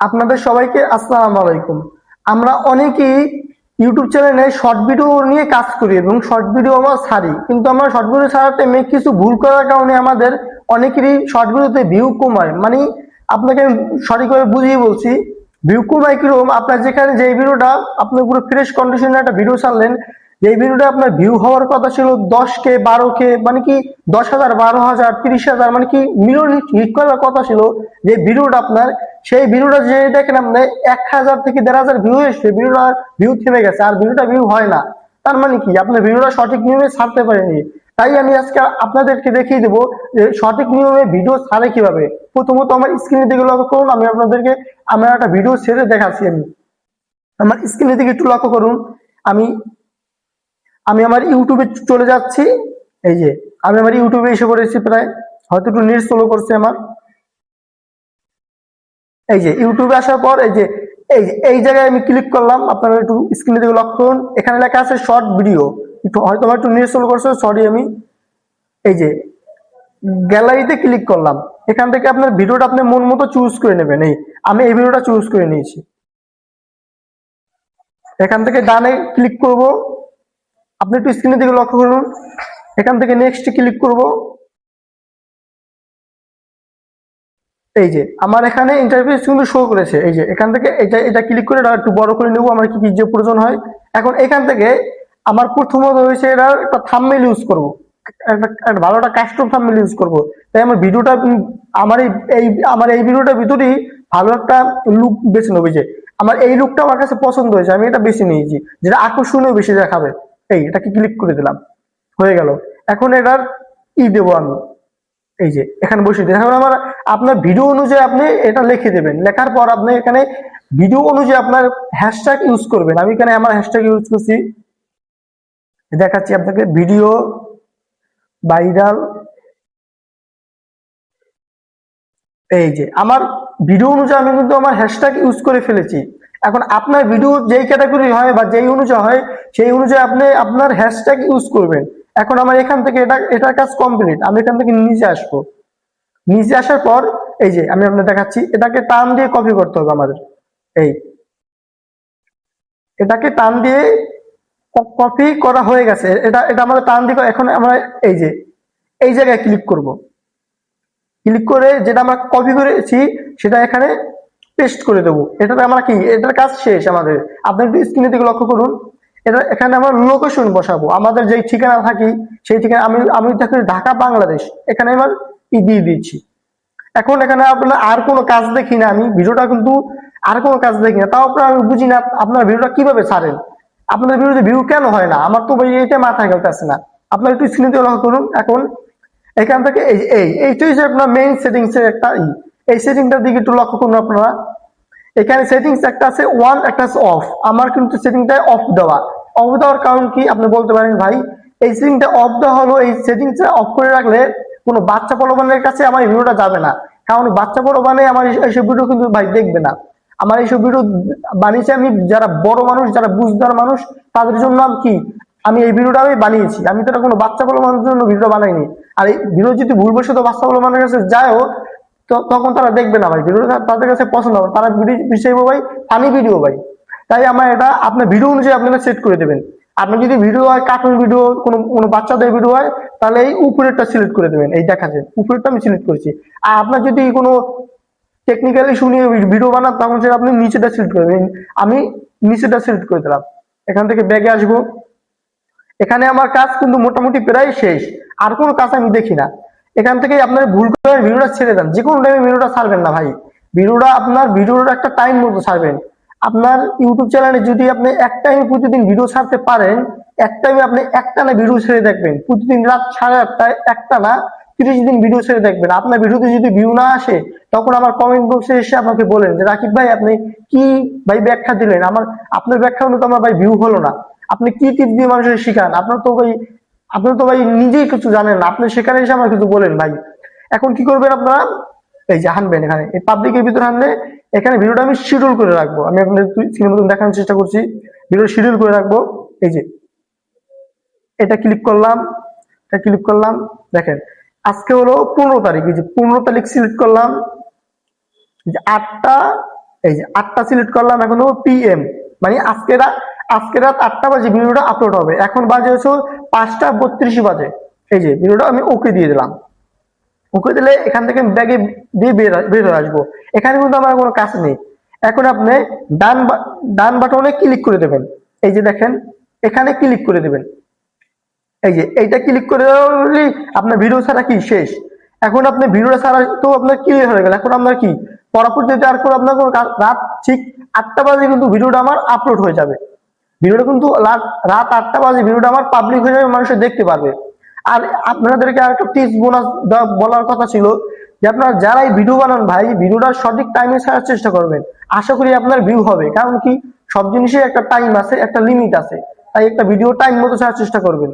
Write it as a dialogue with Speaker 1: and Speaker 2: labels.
Speaker 1: আপনাদের সবাইকে আসসালামু আলাইকুম। আমরা অনেকেই ইউটিউব চ্যানেলে শর্ট ভিডিও নিয়ে কাজ করি এবং শর্ট ভিডিও আমরা ছাড়ি, কিন্তু আমরা শর্ট ভিডিও ছাড়াতে কিছু ভুল করার কারণে আমাদের অনেকেরই শর্ট ভিডিওতে ভিউ কমায়। মানে আপনাকে আমি সঠিকভাবে বুঝিয়ে বলছি, ভিউ কমায় কিরকম। আপনার যেখানে যে ভিডিওটা আপনি পুরো ফ্রেশ কন্ডিশনে একটা ভিডিও ছাড়লেন, যে ভিডিওটা আপনার ভিউ হওয়ার কথা ছিল 10K 12K, মানে কি 10,000 12,000 30,000, মানে কি মিলিয়ন হিট করার কথা ছিল যে ভিডিওটা আপনার, সেই ভিডিওটা যে দেখেন আপনি 1,000 থেকে 1,500 ভিউ এসছে, ভিডিওটা ভিউ থেমে গেছে আর ভিডিওটা ভিউ হয় না। তার মানে কি আপনার ভিডিওটা সঠিক নিয়মে ছাড়তে পারেনি। তাই আমি আজকে আপনাদেরকে দেখিয়ে দেবো যে সঠিক নিয়মে ভিডিও ছাড়ে কিভাবে। প্রথমত আমার স্ক্রিনের দিকে লক্ষ্য করুন, আমি আপনাদেরকে আমার একটা ভিডিও ছেড়ে দেখাচ্ছি। আমি আমার স্ক্রিনের দিকে একটু লক্ষ্য করুন। আমি আমি আমার ইউটিউবে চলে যাচ্ছি। এই যে আমি আমার ইউটিউবে এসে পড়েছি, প্রায় হয়তো একটু নেট স্লো করছে আমার। এই যে ইউটিউবে আসার পর এই জায়গায় আমি ক্লিক করলাম। আপনারা একটু স্ক্রিনের দিকে লক্ষ্য করুন, এখানে লেখা আছে শর্ট ভিডিও। একটু হয়তো আমার একটু নেট স্লো করছে, সরি। আমি এই যে গ্যালারিতে ক্লিক করলাম, এখান থেকে আপনার ভিডিওটা আপনি মন মতো চুজ করে নেবেন। এই আমি এই ভিডিওটা চুজ করে নিয়েছি। এখান থেকে ডানে ক্লিক করব, আপনি একটু স্ক্রিনের দিকে লক্ষ্য করুন। এখান থেকে নেক্সট ক্লিক করব। এই যে আমার এখানে ইন্টারফেস কিন্তু শো করেছে। এই যে এখান থেকে এটা ক্লিক করে একটু বড় করে নেবো, আমার কি কি যে প্রয়োজন হয়। এখন এখান থেকে আমার প্রথমত হয়েছে এটার একটা থাম্বনেল ইউজ করব, একটা ভালো একটা কাস্টম থাম্বনেল ইউজ করব। তাই আমার ভিডিওটা আমার এই ভিডিওটার ভিতরেই ভালো একটা লুক বেছে নেবো। যে আমার এই লুকটা আমার কাছে পছন্দ হয়েছে, আমি এটা বেছে নিয়েছি, যেটা আকর্ষণীয় বেশি দেখাবে। এটাকে ক্লিক করে দিলাম, হয়ে গেল। এখন এটার দেবো আমি। এই যে এখানে বসিয়ে দিন। এখন আমার আপনার ভিডিও অনুযায়ী আপনি এটা লিখে দেবেন। লেখার পর আপনি এখানে ভিডিও অনুযায়ী আপনার হ্যাশট্যাগ ইউজ করবেন। আমি এখানে আমার হ্যাশট্যাগ ইউজ করছি, দেখাচ্ছি আপনাকে। Video viral. এই যে আমার ভিডিও অনুযায়ী আমি কিন্তু আমার হ্যাশট্যাগ ইউজ করে ফেলেছি। এখন আপনার ভিডিও যেই ক্যাটাগরি হয় বা যেই অনুযায়ী হয়, সেই অনুযায়ী আপনি আপনার হ্যাশট্যাগ ইউজ করবেন। এখন আমার এখান থেকে এটার কাজ কমপ্লিট। আমি এখান থেকে নিচে আসবো। নিচে আসার পর এই যে আমি আপনাকে দেখাচ্ছি, এটাকে টান দিয়ে কপি করতে হবে আমাদের। এই এটাকে টান দিয়ে কপি করা হয়ে গেছে। এটা এটা আমাদের টান দিয়ে এখন আমরা এই যে এই জায়গায় ক্লিক করব। ক্লিক করে যেটা আমরা কপি করেছি সেটা এখানে পেস্ট করে দেবো। এটাতে আমরা কি এটার কাজ শেষ আমাদের। আপনি একটু স্ক্রিনের দিকে লক্ষ্য করুন। এটা এখানে আমরা লোকেশন বসাবো, আমাদের যেই ঠিকানা থাকি সেই ঠিকানা। আমি থাকি ঢাকা বাংলাদেশ, এখানে আমার দিয়ে দিচ্ছি। এখন এখানে আপনার আর কোনো কাজ দেখি না, আমি ভিডিওটা কিন্তু আর কোনো কাজ দেখি না। তাও আপনার আমি বুঝি না আপনার ভিডিওটা কিভাবে ছাড়েন, আপনার ভিডিওতে ভিউ কেন হয় না। আমার তো ভাই এটা মাথায় গেলতেছে না। আপনার একটু স্ক্রিনে লক্ষ্য করুন। এখন এখান থেকে এইটাই যে আপনার মেইন সেটিংস এর একটা এই সেটিংটার দিকে একটু লক্ষ্য করুন আপনারা। এখানে সেটিংস একটা আছে ওয়ান, একটা আছে অফ। আমার কিন্তু সেটিংটা অফ দেওয়া। অফ দেওয়ার কারণ কি আপনি বলতে পারেন, ভাই এই সেটিংটা অফ দেওয়া হলো, এই সেটিংসটা অফ করে রাখলে কোনো বাচ্চা পোলাপানের কাছে আমার ভিডিওটা যাবে না। কারণ বাচ্চা পোলাপানে আমার এইসব ভিডিও কিন্তু ভাই দেখবে না। আমার এইসব ভিডিও বানিয়েছি আমি যারা বড় মানুষ, যারা বুঝদার মানুষ, তাদের জন্য আমি এই ভিডিওটা আমি বানিয়েছি। আমি তো কোনো বাচ্চা পোলাপানের জন্য ভিডিও বানাইনি। আর এই ভিডিও যদি ভুলবশত বাচ্চা পোলাপানের কাছে যায়ও, তখন তারা দেখবে না ভাই, ভিডিওটা তাদের কাছে পছন্দ হবে। তারা ভিডিও বিষয় ভাই ফানি ভিডিও ভাই। তাই আমার এটা আপনার ভিডিও অনুযায়ী আপনারা সেট করে দেবেন। আপনি যদি ভিডিও হয় কার্টুন ভিডিও, কোনো কোনো বাচ্চাদের ভিডিও হয়, তাহলে এই উপরেরটা সিলেক্ট করে দেবেন। এই দেখা যায় উপরেরটা আমি সিলেক্ট করেছি। আর আপনার যদি কোনো টেকনিক্যাল ইস্যু নিয়ে ভিডিও বানান, তখন সেটা আপনি নিচেটা সিলেক্ট করে দেবেন। আমি নিচেটা সিলেক্ট করে দিলাম। এখান থেকে ব্যাগে আসবো। এখানে আমার কাজ কিন্তু মোটামুটি প্রায় শেষ, আর কোনো কাজ আমি দেখি না। এখান থেকে আপনার ভুল করে ভিডিওটা ছেড়ে দেন। যে কোনো টাইমে ভিডিওটা ছাড়বেন না ভাই। ভিডিওটা একটা টাইম মতো ছাড়বেন। আপনার ইউটিউব চ্যানেলে যদি আপনি এক টাইমে প্রতিদিন ভিডিও ছাড়তে পারেন, এক টাইমে আপনি একটানা ভিডিও ছেড়ে দেখবেন, প্রতিদিন রাত 8:30টায় একটানা 30 দিন ভিডিও ছেড়ে দেখবেন। আপনার ভিডিওতে যদি ভিউ না আসে, তখন আমার কমেন্ট বক্সে এসে আমাকে বলেন যে রাকিব ভাই আপনি কি ভাই ব্যাখ্যা দিলেন, আপনার ব্যাখ্যা অনুযায়ী আমার ভাই ভিউ হলো না। আপনি কি টিপ দিয়ে মানুষের শিখান, আপনার তো ভাই নিজেই কিছু জানেন না। আপনি সেখানে এসে আমার কিছু বলেন ভাই। এখন কি করবেন আপনারা, এই যে হানবেন এখানে, এই পাবলিকের ভিতরে হানলে এখানে ভিডিওটা আমি শিডিউল করে রাখবো। আমি আপনাদের স্ক্রিনের মতন দেখানোর চেষ্টা করছি। ভিডিও শিডিউল করে রাখবো। এই যে এটা ক্লিক করলাম, দেখেন আজকে হলো 15 তারিখ। এই যে 15 তারিখ সিলেক্ট করলাম, যে 8টা এই যে 8টা সিলেক্ট করলাম, এখন হলো PM, মানে আজকে রাত 8টা বাজে ভিডিওটা আপলোড হবে। এখন বাজে হচ্ছে 5টা 32 বাজে। এই যে ভিডিওটা আমি ওকে দিয়ে দিলাম। ওকে দিলে এখান থেকে ব্যাগে দিয়ে বের হয়ে আসবো। এখানে কিন্তু আমার কোনো কাজ নেই। এখন আপনি ডান বাটনে ক্লিক করে দেবেন। এই যে দেখেন, এখানে ক্লিক করে দেবেন। এই যে এইটা ক্লিক করে দিলেই আপনার ভিডিও ছাড়া কি শেষ। এখন আপনি ভিডিওটা ছাড়া তো আপনার ক্লিয়ার হয়ে গেল। এখন আপনার কি পরবর্তীতে আর কোনো আপনার কোনো রাত ঠিক 8টা বাজে কিন্তু ভিডিওটা আমার আপলোড হয়ে যাবে। ভিডিওটা কিন্তু রাত 8টা বাজে ভিডিওটা আমার পাবলিক হয়ে যাবে, মানুষ দেখতে পারবে। আর আপনাদেরকে আরেকটা টিপস বোনাস বলার কথা ছিল যে আপনারা যারাই ভিডিও বানান ভাই, ভিডিওটা সঠিক টাইমে ছাড়ার চেষ্টা করবেন। আশা করি আপনার ভিউ হবে, কারণ কি সব জিনিসের একটা টাইম আছে, একটা লিমিট আছে। তাই একটা ভিডিও টাইম মতো ছাড়ার চেষ্টা করবেন।